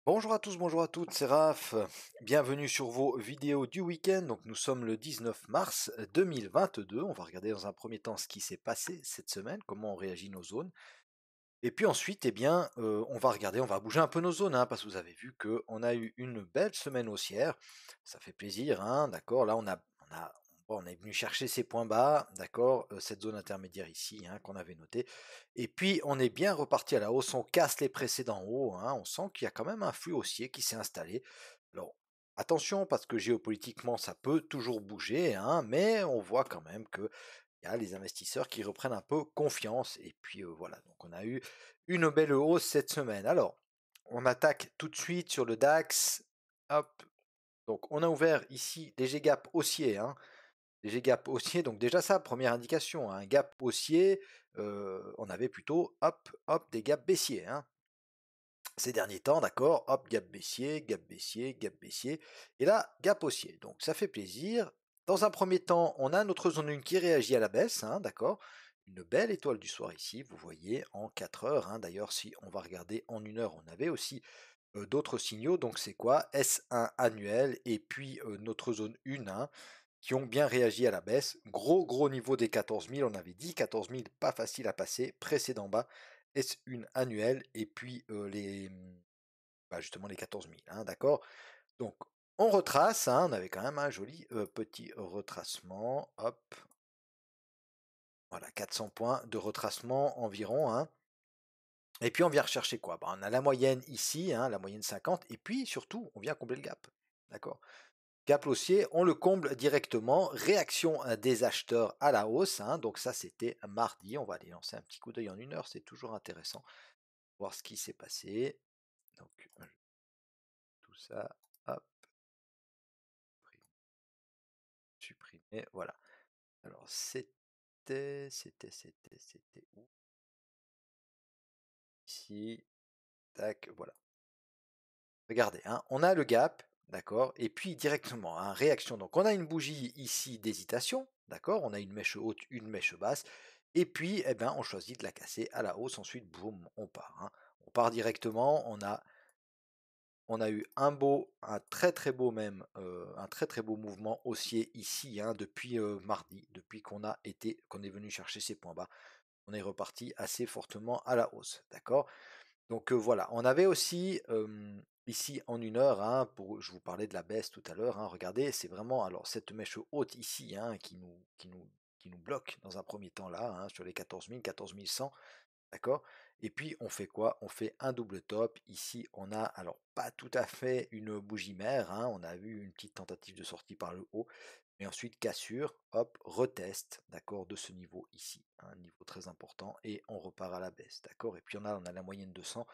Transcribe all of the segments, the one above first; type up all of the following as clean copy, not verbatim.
Bonjour à tous, bonjour à toutes, c'est Raph. Bienvenue sur vos vidéos du week-end. Donc nous sommes le 19 mars 2022. On va regarder dans un premier temps ce qui s'est passé cette semaine, comment ont réagi nos zones. Et puis ensuite, on va regarder, on va bouger un peu nos zones, hein, parce que vous avez vu qu'on a eu une belle semaine haussière. Ça fait plaisir, hein, d'accord. Là, on est venu chercher ces points bas, d'accord, cette zone intermédiaire ici, hein, qu'on avait notée. Et puis, on est bien reparti à la hausse. On casse les précédents hauts, hein. On sent qu'il y a quand même un flux haussier qui s'est installé. Alors, attention, parce que géopolitiquement, ça peut toujours bouger, hein, mais on voit quand même que il y a les investisseurs qui reprennent un peu confiance. Et puis voilà, donc on a eu une belle hausse cette semaine. Alors, on attaque tout de suite sur le DAX. Hop, donc on a ouvert ici léger gap haussier, hein, léger gap haussier. Donc déjà ça, première indication, hein, un gap haussier. On avait plutôt hop, hop, des gaps baissiers, hein. Ces derniers temps, d'accord, hop, gap baissier, gap baissier, gap baissier, et là, gap haussier. Donc ça fait plaisir. Dans un premier temps, on a notre zone 1 qui réagit à la baisse, hein, d'accord. Une belle étoile du soir ici, vous voyez, en 4 heures, hein. D'ailleurs, si on va regarder en 1 heure, on avait aussi d'autres signaux. Donc c'est quoi? S1 annuel, et puis notre zone 1, hein, qui ont bien réagi à la baisse. Gros niveau des 14 000, on avait dit 14 000, pas facile à passer, précédent bas, S1 annuel, et puis justement les 14 000, hein, d'accord. Donc on retrace, hein, on avait quand même un joli petit retracement, hop, voilà, 400 points de retracement environ, hein. Et puis on vient rechercher quoi? On a la moyenne ici, hein, la moyenne 50, et puis surtout, on vient combler le gap, d'accord. Gap haussier, on le comble directement. Réaction des acheteurs à la hausse, hein, donc ça c'était mardi. On va aller lancer un petit coup d'œil en 1 heure, c'est toujours intéressant. Voir ce qui s'est passé. Donc tout ça, hop, supprimer, voilà. Alors c'était où? Ici, tac, voilà. Regardez, hein, on a le gap, d'accord, et puis directement, hein, réaction. Donc on a une bougie ici d'hésitation, d'accord, on a une mèche haute, une mèche basse, et puis eh ben, on choisit de la casser à la hausse, ensuite boum, on part, hein. On part directement, on a eu un très beau même, un très beau mouvement haussier ici, hein, depuis mardi, depuis qu'on est venu chercher ces points bas, on est reparti assez fortement à la hausse, d'accord. Donc voilà, on avait aussi ici en 1 heure, hein, je vous parlais de la baisse tout à l'heure, hein, regardez, c'est vraiment alors cette mèche haute ici, hein, qui nous bloque dans un premier temps là, hein, sur les 14 000, 14 100, d'accord. Et puis on fait quoi? On fait un double top. Ici, on a alors pas tout à fait une bougie mère, hein, on a vu une petite tentative de sortie par le haut, mais ensuite cassure, hop, retest, d'accord, de ce niveau ici, un niveau très important, et on repart à la baisse, d'accord. Et puis on a la moyenne 200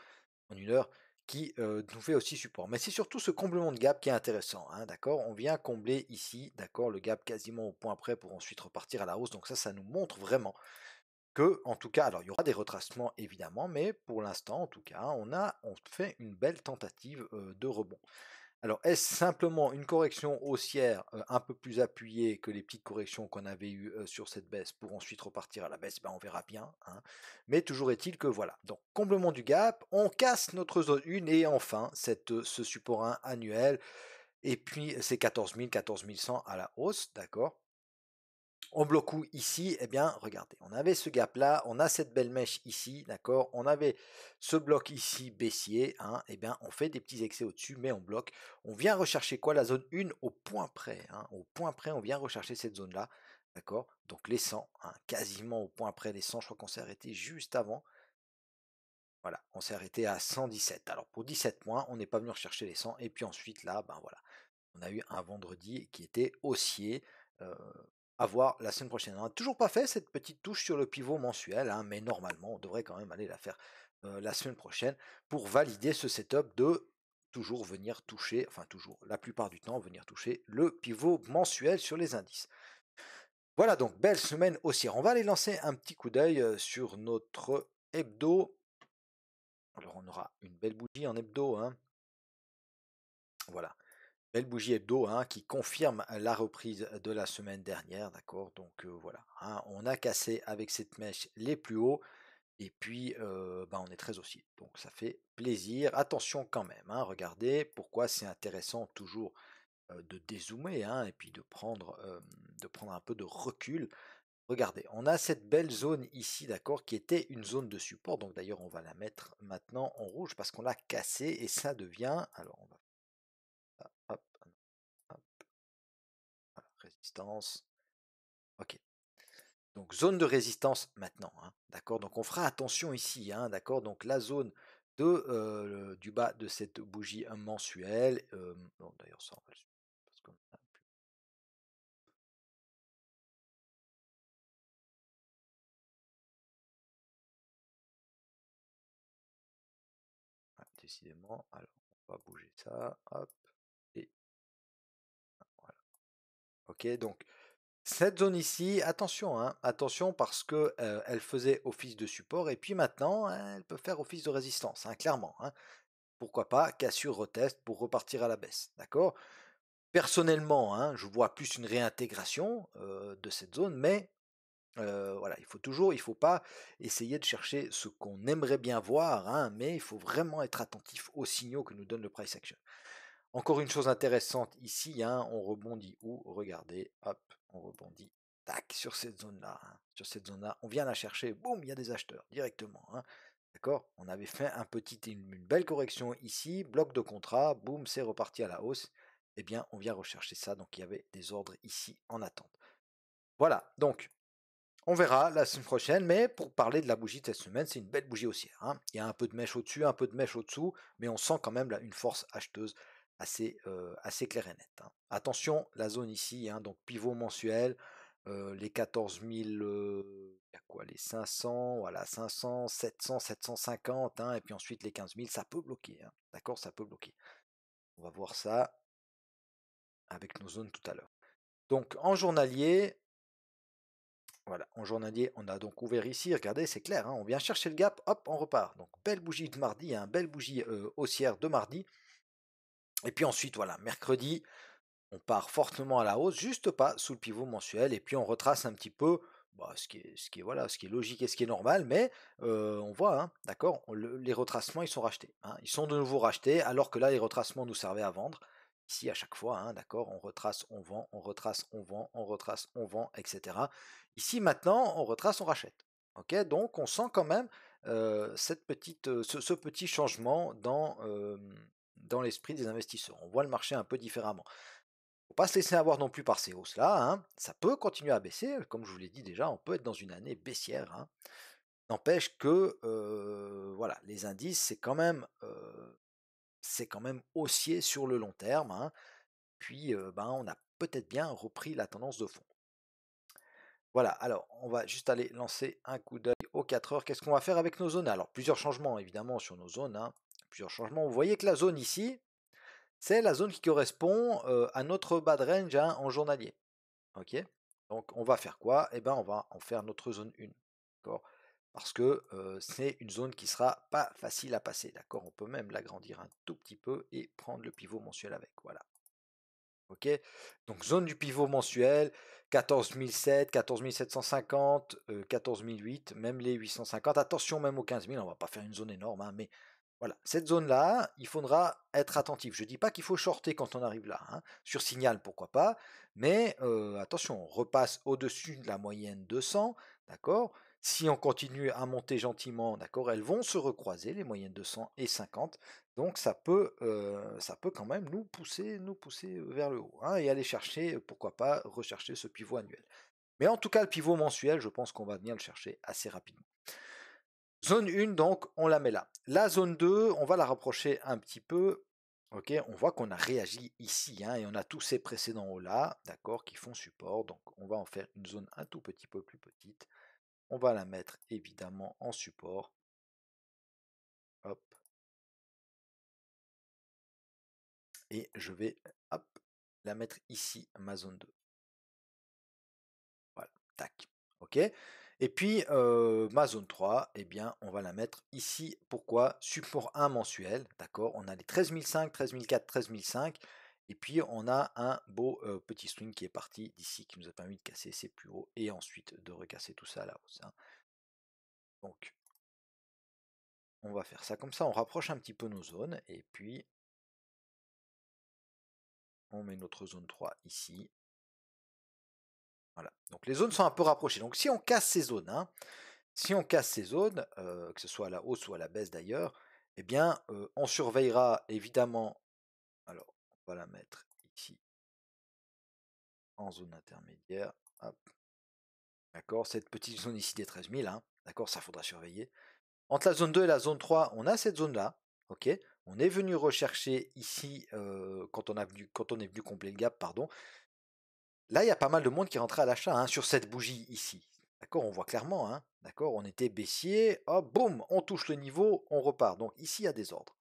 en 1 heure qui nous fait aussi support. Mais c'est surtout ce comblement de gap qui est intéressant, hein, d'accord. On vient combler ici, d'accord, le gap quasiment au point près pour ensuite repartir à la hausse. Donc ça nous montre vraiment que, en tout cas, alors il y aura des retracements évidemment, mais pour l'instant, en tout cas, on fait une belle tentative de rebond. Alors, est-ce simplement une correction haussière un peu plus appuyée que les petites corrections qu'on avait eues sur cette baisse pour ensuite repartir à la baisse? Ben, on verra bien, hein. Mais toujours est-il que voilà. Donc, comblement du gap, on casse notre zone 1 et enfin ce support 1 annuel. Et puis, c'est 14 000, 14 100 à la hausse, d'accord. On bloque où ici? Eh bien, regardez, on avait ce gap-là, on a cette belle mèche ici, d'accord? On avait ce bloc ici baissier, hein? Eh bien, on fait des petits excès au-dessus, mais on bloque. On vient rechercher quoi? La zone 1 au point près, hein? Au point près, on vient rechercher cette zone-là, d'accord? Donc les 100, hein, quasiment au point près des 100, je crois qu'on s'est arrêté juste avant. Voilà, on s'est arrêté à 117. Alors pour 17 points, on n'est pas venu rechercher les 100. Et puis ensuite, là, ben voilà, on a eu un vendredi qui était haussier. euh, à voir la semaine prochaine. On n'a toujours pas fait cette petite touche sur le pivot mensuel, hein, mais normalement, on devrait quand même aller la faire la semaine prochaine pour valider ce setup de toujours venir toucher, enfin toujours, la plupart du temps, venir toucher le pivot mensuel sur les indices. Voilà donc, belle semaine haussière. On va aller lancer un petit coup d'œil sur notre hebdo. Alors on aura une belle bougie en hebdo, hein. Voilà. Belle bougie hebdo, hein, qui confirme la reprise de la semaine dernière, d'accord. Donc voilà, hein, on a cassé avec cette mèche les plus hauts, Et puis, bah, on est très haussier, donc ça fait plaisir. Attention quand même, hein, regardez pourquoi c'est intéressant toujours, de dézoomer, hein, et puis de prendre un peu de recul. Regardez, on a cette belle zone ici, d'accord, qui était une zone de support, donc d'ailleurs on va la mettre maintenant en rouge parce qu'on l'a cassée et ça devient alors on va faire ça, hop, hop, voilà, résistance, OK. Donc zone de résistance maintenant, hein, d'accord? Donc on fera attention ici, hein, d'accord? Donc la zone du bas de cette bougie mensuelle, bon d'ailleurs ça on va le suivre parce qu'on a ouais, décidément, alors on va bouger ça, hop, et voilà. OK, donc cette zone ici, attention, hein, attention parce que, elle faisait office de support et puis maintenant, elle peut faire office de résistance, hein, clairement, hein. Pourquoi pas, cassure, retest pour repartir à la baisse, d'accord? Personnellement, hein, je vois plus une réintégration, de cette zone, mais voilà, il faut pas essayer de chercher ce qu'on aimerait bien voir, hein, mais il faut vraiment être attentif aux signaux que nous donne le price action. Encore une chose intéressante ici, hein, on rebondit où? Regardez, hop, on rebondit, tac, sur cette zone-là, hein, sur cette zone-là, on vient la chercher, boum, il y a des acheteurs directement, hein, d'accord? On avait fait une belle correction ici, bloc de contrat, boum, c'est reparti à la hausse. Eh bien, on vient rechercher ça, donc il y avait des ordres ici en attente. Voilà, donc on verra la semaine prochaine, mais pour parler de la bougie de cette semaine, c'est une belle bougie haussière, hein. Il y a un peu de mèche au-dessus, un peu de mèche au-dessous, mais on sent quand même là une force acheteuse assez claire et nette, hein. Attention, la zone ici, hein, donc pivot mensuel, les 14 000, il y a quoi? Les 500, voilà, 500, 700, 750, hein, et puis ensuite les 15 000, ça peut bloquer, hein, d'accord? Ça peut bloquer. On va voir ça avec nos zones tout à l'heure. Donc en journalier, voilà, en journalier, on a donc ouvert ici, regardez, c'est clair, hein, on vient chercher le gap, hop, on repart. Donc belle bougie de mardi, hein, belle bougie haussière de mardi. Et puis ensuite, voilà, mercredi, on part fortement à la hausse, juste pas sous le pivot mensuel, et puis on retrace un petit peu, bah, voilà, ce qui est logique et ce qui est normal, mais on voit, hein, d'accord, les retracements, ils sont rachetés, hein, ils sont de nouveau rachetés, alors que là, les retracements nous servaient à vendre. Ici, à chaque fois, hein, d'accord, on retrace, on vend, on retrace, on vend, on retrace, on vend, etc. Ici, maintenant, on retrace, on rachète. Ok, donc on sent quand même ce petit changement dans l'esprit des investisseurs. On voit le marché un peu différemment. Faut pas se laisser avoir non plus par ces hausses-là, hein. Ça peut continuer à baisser, comme je vous l'ai dit déjà, on peut être dans une année baissière, hein. N'empêche que voilà, les indices, c'est quand même haussier sur le long terme, hein. Puis ben, on a peut-être bien repris la tendance de fond. Voilà, alors on va juste aller lancer un coup d'œil aux 4 heures. Qu'est-ce qu'on va faire avec nos zones? Alors plusieurs changements évidemment sur nos zones, hein. Plusieurs changements. Vous voyez que la zone ici, c'est la zone qui correspond à notre bas de range, hein, en journalier. OK? Donc on va faire quoi? Eh ben, on va en faire notre zone 1, d'accord? Parce que, c'est une zone qui sera pas facile à passer, d'accord? On peut même l'agrandir un tout petit peu et prendre le pivot mensuel avec, voilà. OK? Donc zone du pivot mensuel, 14 007, 14 750, 14 008, même les 850. Attention même aux 15 000, on va pas faire une zone énorme, hein, mais voilà, cette zone-là, il faudra être attentif. Je ne dis pas qu'il faut shorter quand on arrive là, hein. Sur signal, pourquoi pas, mais attention, on repasse au-dessus de la moyenne 200, d'accord? Si on continue à monter gentiment, d'accord, elles vont se recroiser, les moyennes 200 et 50, donc ça peut quand même nous pousser vers le haut, hein, et aller chercher, pourquoi pas, rechercher ce pivot annuel. Mais en tout cas, le pivot mensuel, je pense qu'on va venir le chercher assez rapidement. Zone 1, donc, on la met là. La zone 2, on va la rapprocher un petit peu. Ok, on voit qu'on a réagi ici, hein, et on a tous ces précédents hauts là, d'accord, qui font support. Donc, on va en faire une zone un tout petit peu plus petite. On va la mettre évidemment en support. Hop, et je vais, hop, la mettre ici, ma zone 2. Voilà, tac. OK. Et puis, ma zone 3, eh bien, on va la mettre ici. Pourquoi? Support 1 mensuel, d'accord? On a les 13 500, 13 400, 13 500. Et puis, on a un beau petit swing qui est parti d'ici, qui nous a permis de casser ses plus hauts et ensuite de recasser tout ça à la hausse, hein. Donc, on va faire ça comme ça, on rapproche un petit peu nos zones et puis on met notre zone 3 ici. Voilà. Donc les zones sont un peu rapprochées. Donc si on casse ces zones, hein, si on casse ces zones, que ce soit à la hausse ou à la baisse d'ailleurs, eh bien, on surveillera évidemment. Alors, on va la mettre ici en zone intermédiaire. Hop, d'accord, cette petite zone ici des 13 000, hein, d'accord, ça faudra surveiller. Entre la zone 2 et la zone 3, on a cette zone-là, ok. On est venu rechercher ici, quand on est venu combler le gap, pardon. Là, il y a pas mal de monde qui est rentré à l'achat, hein, sur cette bougie ici. D'accord, on voit clairement, hein, d'accord, on était baissier, hop, boum, on touche le niveau, on repart. Donc ici, il y a des ordres.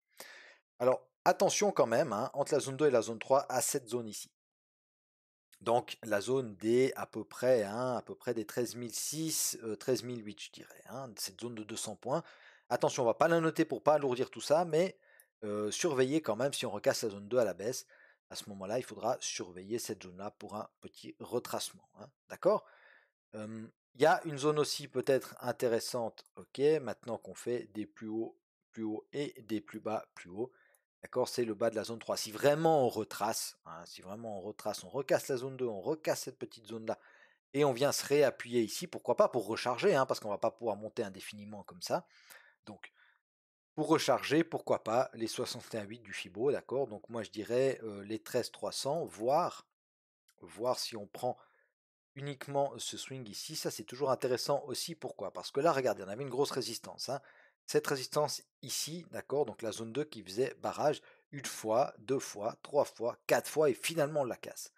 Alors, attention quand même, hein, entre la zone 2 et la zone 3, à cette zone ici. Donc la zone des à peu près, hein, à peu près des 13 006, 13 008, je dirais, hein, cette zone de 200 points. Attention, on va pas la noter pour pas alourdir tout ça, mais surveillez quand même si on recasse la zone 2 à la baisse. À ce moment-là, il faudra surveiller cette zone-là pour un petit retracement, hein, d'accord. Il y a une zone aussi peut-être intéressante, ok, maintenant qu'on fait des plus hauts et des plus bas, plus hauts. D'accord, c'est le bas de la zone 3. Si vraiment on retrace, hein, si vraiment on retrace, on recasse la zone 2, on recasse cette petite zone-là, et on vient se réappuyer ici, pourquoi pas, pour recharger, hein, parce qu'on va pas pouvoir monter indéfiniment comme ça. Donc, pour recharger, pourquoi pas, les 61,8 du Fibo, d'accord. Donc moi je dirais les 13 300, voir si on prend uniquement ce swing ici, ça c'est toujours intéressant aussi. Pourquoi? Parce que là, regardez, on avait une grosse résistance, hein. Cette résistance ici, d'accord, donc la zone 2 qui faisait barrage une fois, deux fois, trois fois, quatre fois, et finalement on la casse.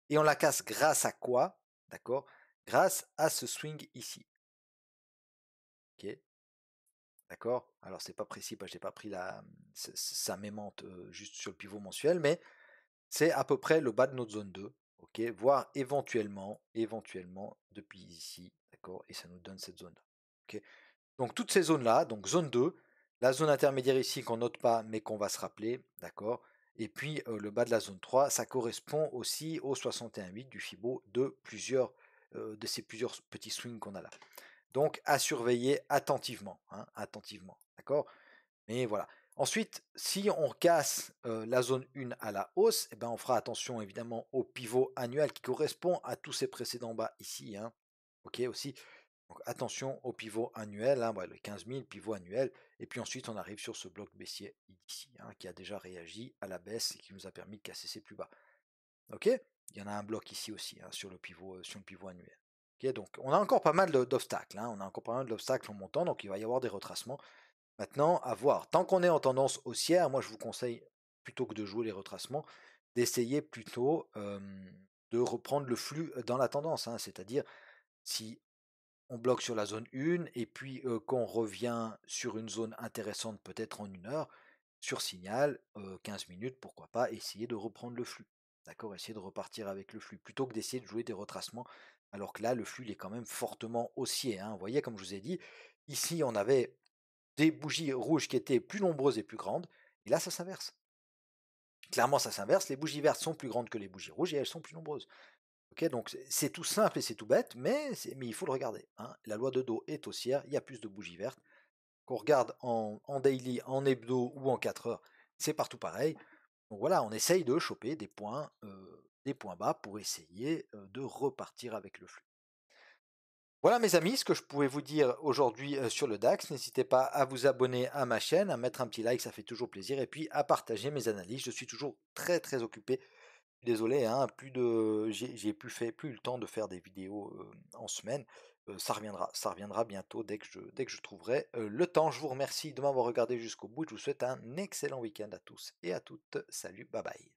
Et on la casse grâce à quoi? D'accord? Grâce à ce swing ici. Ok, d'accord? Alors c'est pas précis, parce que j'ai pas pris sa mémente juste sur le pivot mensuel, mais c'est à peu près le bas de notre zone 2, ok, voire éventuellement depuis ici, d'accord, et ça nous donne cette zone-là. Ok. Donc toutes ces zones-là, donc zone 2, la zone intermédiaire ici qu'on note pas mais qu'on va se rappeler, d'accord, et puis le bas de la zone 3, ça correspond aussi au 61,8 du Fibo de ces plusieurs petits swings qu'on a là. Donc à surveiller attentivement, hein, attentivement, d'accord. Mais voilà. Ensuite, si on casse la zone 1 à la hausse, eh ben, on fera attention évidemment au pivot annuel qui correspond à tous ces précédents bas ici, hein. Ok aussi. Donc attention au pivot annuel, hein, le 15 000 pivot annuel. Et puis ensuite, on arrive sur ce bloc baissier ici, hein, qui a déjà réagi à la baisse et qui nous a permis de casser ses plus bas. Ok. Il y en a un bloc ici aussi, hein, sur le pivot annuel. Ok, donc on a encore pas mal d'obstacles, hein, on a encore pas mal d'obstacles en montant, donc il va y avoir des retracements. Maintenant, à voir. Tant qu'on est en tendance haussière, moi je vous conseille, plutôt que de jouer les retracements, d'essayer plutôt de reprendre le flux dans la tendance, hein. C'est-à-dire, si on bloque sur la zone 1 et puis qu'on revient sur une zone intéressante peut-être en une heure, sur signal, 15 minutes, pourquoi pas, essayer de reprendre le flux. D'accord, essayer de repartir avec le flux, plutôt que d'essayer de jouer des retracements, alors que là, le flux il est quand même fortement haussier, hein. Vous voyez, comme je vous ai dit, ici on avait des bougies rouges qui étaient plus nombreuses et plus grandes, et là ça s'inverse. Clairement ça s'inverse, les bougies vertes sont plus grandes que les bougies rouges et elles sont plus nombreuses. Ok, donc c'est tout simple et c'est tout bête, mais il faut le regarder, hein. La loi de dos est haussière, il y a plus de bougies vertes. Qu'on regarde en daily, en hebdo ou en 4 heures, c'est partout pareil. Donc voilà, on essaye de choper des points bas pour essayer de repartir avec le flux. Voilà mes amis, ce que je pouvais vous dire aujourd'hui sur le DAX. N'hésitez pas à vous abonner à ma chaîne, à mettre un petit like, ça fait toujours plaisir, et puis à partager mes analyses. Je suis toujours très très occupé. Désolé, hein, plus eu le temps de faire des vidéos en semaine. Ça reviendra bientôt dès que je trouverai le temps. Je vous remercie de m'avoir regardé jusqu'au bout. Je vous souhaite un excellent week-end à tous et à toutes. Salut, bye bye.